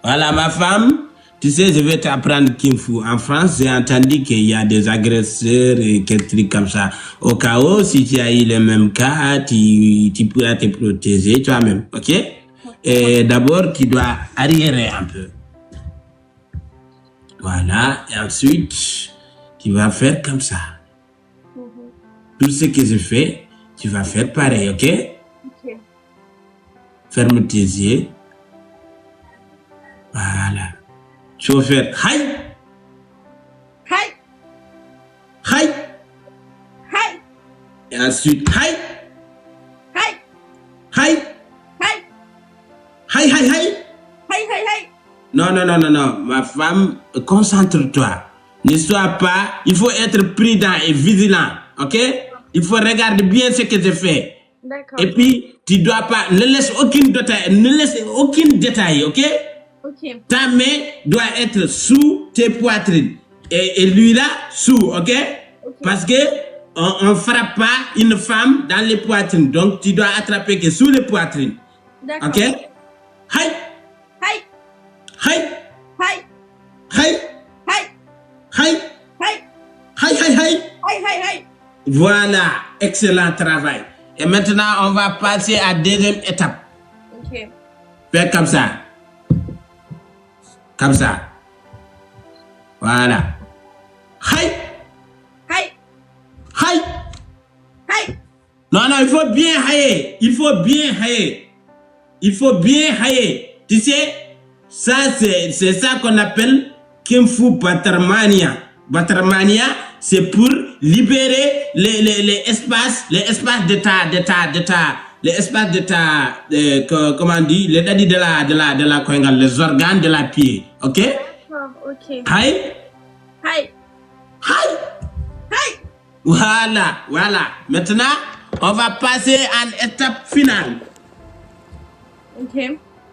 Voilà, ma femme, tu sais, je vais t'apprendre Kung Fu. En France, j'ai entendu qu'il y a des agresseurs et quelques trucs comme ça. Au cas où, si tu as eu le même cas, tu pourras te protéger toi-même, ok? Et d'abord, tu dois arriérer un peu. Voilà, et ensuite, tu vas faire comme ça. Tout ce que je fais, tu vas faire pareil, ok? Ok. Ferme tes yeux. Voilà. Tu vas faire Haï, Hi. Haï. Hi. Et ensuite Haï, Hi. Haï, Hi. Haï, Haï, Haï. Hi. Hi. Hi. Non. Ma femme, concentre-toi. Ne sois pas. Il faut être prudent et vigilant, ok? Il faut regarder bien ce que je fais. D'accord. Et puis, tu dois pas. Ne laisse aucun détail, ok? Ok. Ta main doit être sous tes poitrines. Et lui là, sous, ok? Parce que on frappe pas une femme dans les poitrines. Donc, tu dois attraper que sous les poitrines. D'accord. Ok? Haï, Hi. haï, Hi. haï, Hi. haï, Hi. haï, haï, haï. Hi. Hi. Hi. Voilà, excellent travail. Et maintenant, on va passer à la deuxième étape. Ok. Fais comme ça. Comme ça. Voilà. Haï, Hi. haï. Hi. Non, il faut bien haïr. Il faut bien haïr. Il faut bien haïr. Tu sais, ça, c'est ça qu'on appelle Kung Fu Batarmania. Batarmania, c'est pour libérer les espaces de comment on dit, les dadis les organes de la pied. Ok? Ok. Haï, Hi. haï. Hi. Voilà. Maintenant, on va passer à l'étape finale. Ok.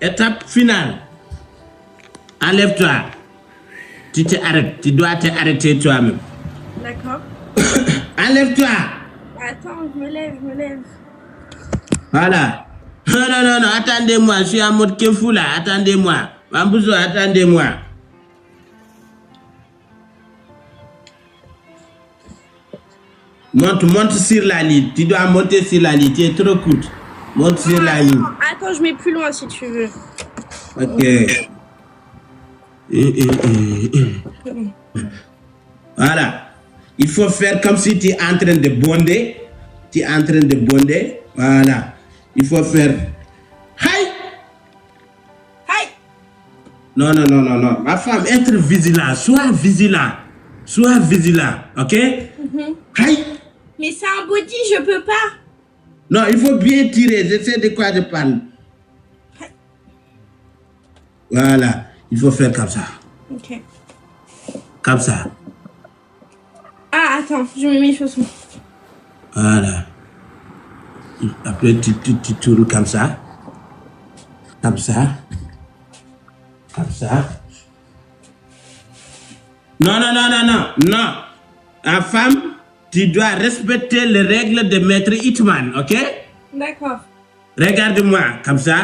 Étape finale. Enlève-toi. Tu t'arrêtes. Tu dois t'arrêter toi-même. D'accord. Enlève-toi. Attends, je me lève. Voilà. Non. Attendez-moi. Je suis en mode Kung Fu là. Attendez-moi. Mambouzo, attendez-moi. Monte sur la ligne. Tu dois monter sur la ligne. Tu es trop courte. Monte sur la ligne. Attends, je mets plus loin si tu veux. Ok. Voilà. Il faut faire comme si tu es en train de bonder. Voilà. Il faut faire. Haï. Hi. Non. Ma femme, être vigilant. Sois vigilant. Ok? Haï. Mais c'est un body, je peux pas. Non, il faut bien tirer. Je sais de quoi je parle. Voilà. Il faut faire comme ça. Ok. Comme ça. Ah, attends, je mets mes chaussons. Voilà. Après, tu tournes comme ça. Non. En femme, tu dois respecter les règles de Maître Hitman, ok? D'accord. Regarde-moi, comme ça.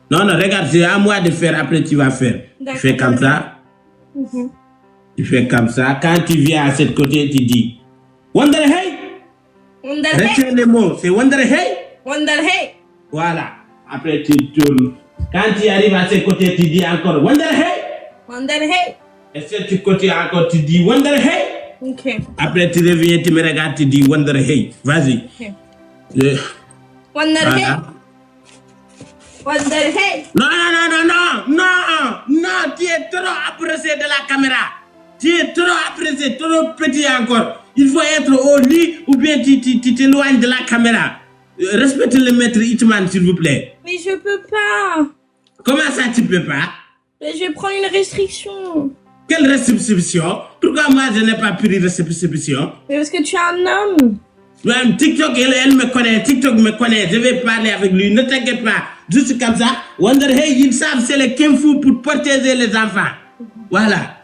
Non, regarde, c'est à moi de faire, après tu vas faire. Tu fais comme ça. Tu fais comme ça. Quand tu viens à ce côté, tu dis Wonderhey. Retiens les mots, c'est Wonderhey. Voilà. Après, tu tournes. Quand tu arrives à ce côté, tu dis encore Wonderhey. Et ce côté encore, tu dis Wonderhey. Ok. Après, tu reviens, tu me regardes, tu dis Wonderhey. Vas-y. Ok. Voilà. Wonderhey. Non, tu es trop approché de la caméra. Tu es trop approché, trop petit encore. Il faut être au lit ou bien tu t'éloignes de la caméra. Respecte le Maître Hitman, s'il vous plaît. Mais je peux pas. Comment ça, tu peux pas? Mais je vais prendre une restriction. Quelle restriction? Pourquoi moi, je n'ai pas pris restriction? Mais parce que tu es un homme. Ouais, TikTok, elle me connaît. TikTok me connaît. Je vais parler avec lui. Ne t'inquiète pas. Juste comme ça. Wonderhey, ils savent, c'est le Kung Fu pour protéger les enfants. Voilà.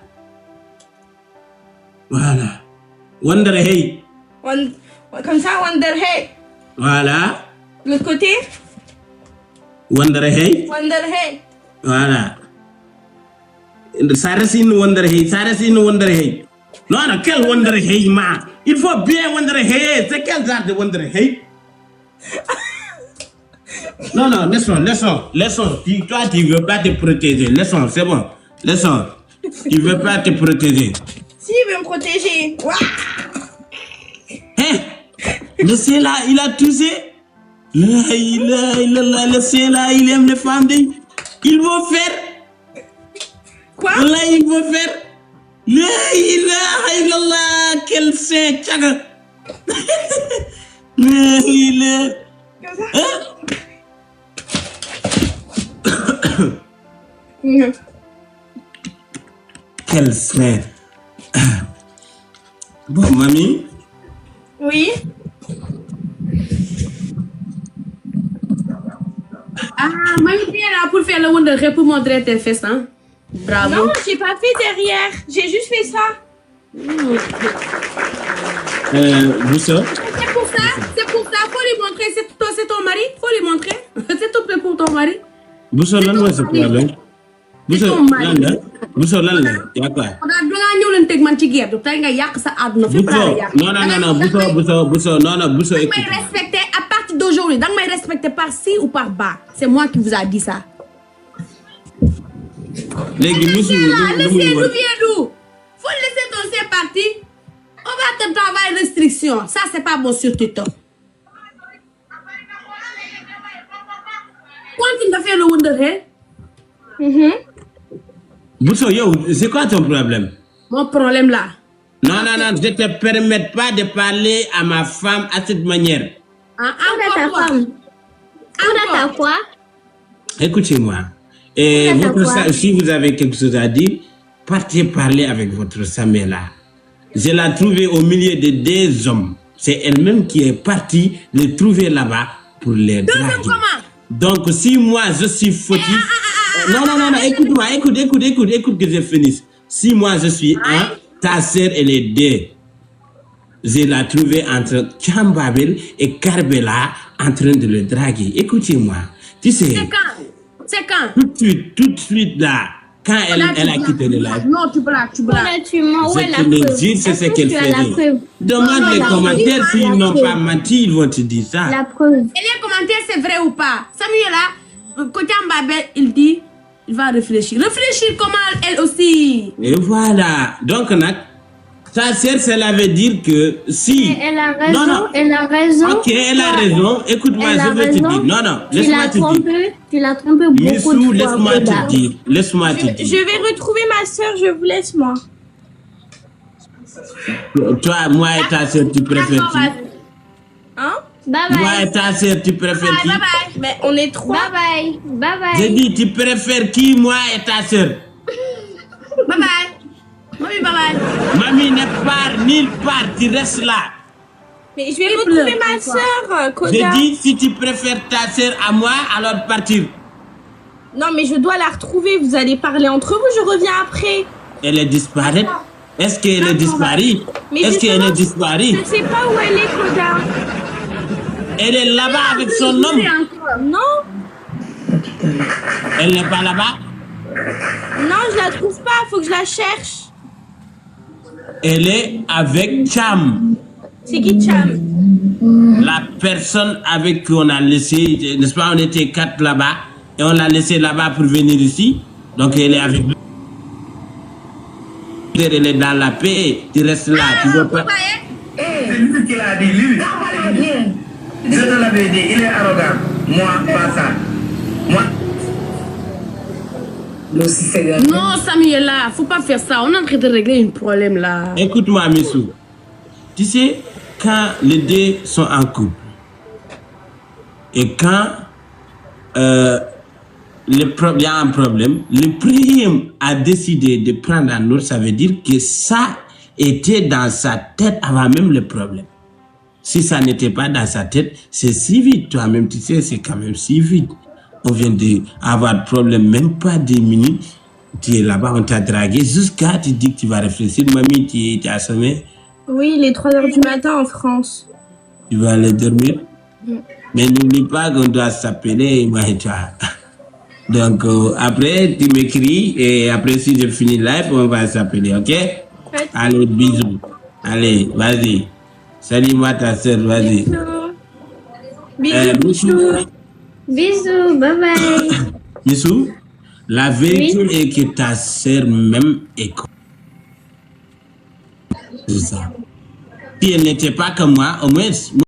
Wonderhey. Comme ça, Wonderhey. Voilà. L'autre côté? Wonderhey. Voilà. Ça reste une Wonder Hey. Ça reste une Wonder Hey. Non, non, quel Wonder Hey, ma. Il faut bien Wonder Hey. C'est quel genre de Wonder Hey? Non, non, laissons. Toi, tu ne veux pas te protéger. Laissons, c'est bon. Laissons. Tu ne veux pas te protéger. Si, il veut me protéger. Hein? Le chien là, il a toussé. Le chien là, il aime les femmes. Il va faire. Quoi? Là, il va faire. La ilaha illallah, quel chien, tchaga. La ilaha. Comme ça? Hein? Quel chien. Bon, mamie. Oui. Ah, mamie, tu es là pour faire le Wonder Hey pour montrer tes fesses, hein? Bravo. Non, j'ai pas fait derrière. J'ai juste fait ça. Bousso. C'est pour ça. Faut les montrer. C'est ton mari. Faut les montrer. C'est tout fait pour ton mari. Bousso, lan mooy sa problème? Bousso, lan la? Bousso, lan la? Yaa quoi? On a dangaa ñëw leen teg man ci guerre tey nga yàq sa àdduna fépp laa la yàq. Non, Bousso, non, Bousso, Danga écoute. may respecter à partir d'aujourd'hui. Danga may respecter par ci ou par bas. C'est moi qui vous a dit ça. Léegi Moussou, Le ciel nous vient d'où? Faut laisser ton ciel partir. On va te travailler restriction. Ça, c'est pas bon sur TikTok. Continue de faire le Wonder Hey. Bousso, yo, c'est quoi ton problème? Mon problème là. Non, je ne te permets pas de parler à ma femme à cette manière. Hein, Où est ta encore femme? Où est ta quoi? Écoutez-moi. Et si vous avez quelque chose à dire, partez parler avec votre Samela. Je l'ai trouvée au milieu de deux hommes. C'est elle-même qui est partie les trouver là-bas pour les draguer. comment? Donc, si moi je suis fautif. Non, écoute-moi, écoute que je finisse. Si moi je suis un, ta sœur elle est deux. Je l'ai trouvée entre Chambabel et Karbela en train de le draguer. Écoutez-moi. Tu sais. C'est quand? Tout de suite là, quand elle a quitté le live. Non, tu blagues. Tu mens, où est la Je te le preuve? dis, c'est ce Est-ce que qu'elle tu as la fait. preuve? Demande les commentaires, s'ils n'ont pas menti, ils vont te dire ça. La preuve. Et les commentaires, c'est vrai ou pas? Samuel là, côté Mbabel, il dit, il va réfléchir. Réfléchir comment elle aussi. Et voilà. Donc, sa sœur, cela veut dire que si. Elle a raison, Non. elle a raison. Ok, elle a raison. Écoute-moi, Elle a je vais te raison. dire. Non, Tu laisse-moi l'as te dire. trompé, beaucoup Missou, de fois. laisse-moi Boba. te dire. Laisse-moi te dire. Je vais retrouver ma soeur. Je vous laisse, moi. Toi, moi et ta sœur, tu préfères qui? Hein? Bye Moi bye. et ta sœur, tu préfères qui? Mais on est trois. Bye bye. Bye J'ai bye. dit, tu préfères qui, moi et ta sœur? Bye bye. Mamie, bye bye. Mamie ne part nulle part, tu restes là. Mais je vais retrouver ma soeur, Koda. J'ai dit, si tu préfères ta sœur à moi, alors partir. Non, mais je dois la retrouver. Vous allez parler entre vous. Je reviens après. Elle est disparue. Est-ce qu'elle est disparue? Mais Est-ce qu'elle justement, est disparue? Je sais pas où elle est, Koda. Elle est là-bas avec son homme. Non, Elle n'est pas là-bas. non, je la trouve pas. Faut que je la cherche. Elle est avec Cham, C'est qui, Cham? la personne avec qui on a laissé, n'est-ce pas, on était 4 là-bas, et on l'a laissé là-bas pour venir ici. Donc elle est avec nous. Elle est dans la paix, tu restes là, tu veux pas. C'est lui qui l'a dit, lui. Je te l'avais dit, il est arrogant. Moi, pas ça. Moi. Non, Samuel là, faut pas faire ça. On est en train de régler un problème là. Écoute-moi, Missou. Tu sais, quand les deux sont en couple, et quand il y a un problème, le premier a décidé de prendre un autre, ça veut dire que ça était dans sa tête avant même le problème. Si ça n'était pas dans sa tête, c'est si vite. Toi-même, tu sais, c'est quand même si vite. On vient d'avoir de problème, même pas 10 minutes. Tu es là-bas, on t'a dragué jusqu'à tu dis que tu vas réfléchir. Mamie, tu es assommé. Oui, il est 3h du matin en France. Tu vas aller dormir. Mais n'oublie pas qu'on doit s'appeler, moi et toi. Donc, après, tu m'écris et après, si je finis live, on va s'appeler, ok? Allez, bisous. Allez, vas-y. Salut-moi ta soeur, vas-y. Bisous. Bisous, bye bye. Bissou, la vérité est que ta soeur même est comme ça. Si elle n'était pas comme moi, au moins...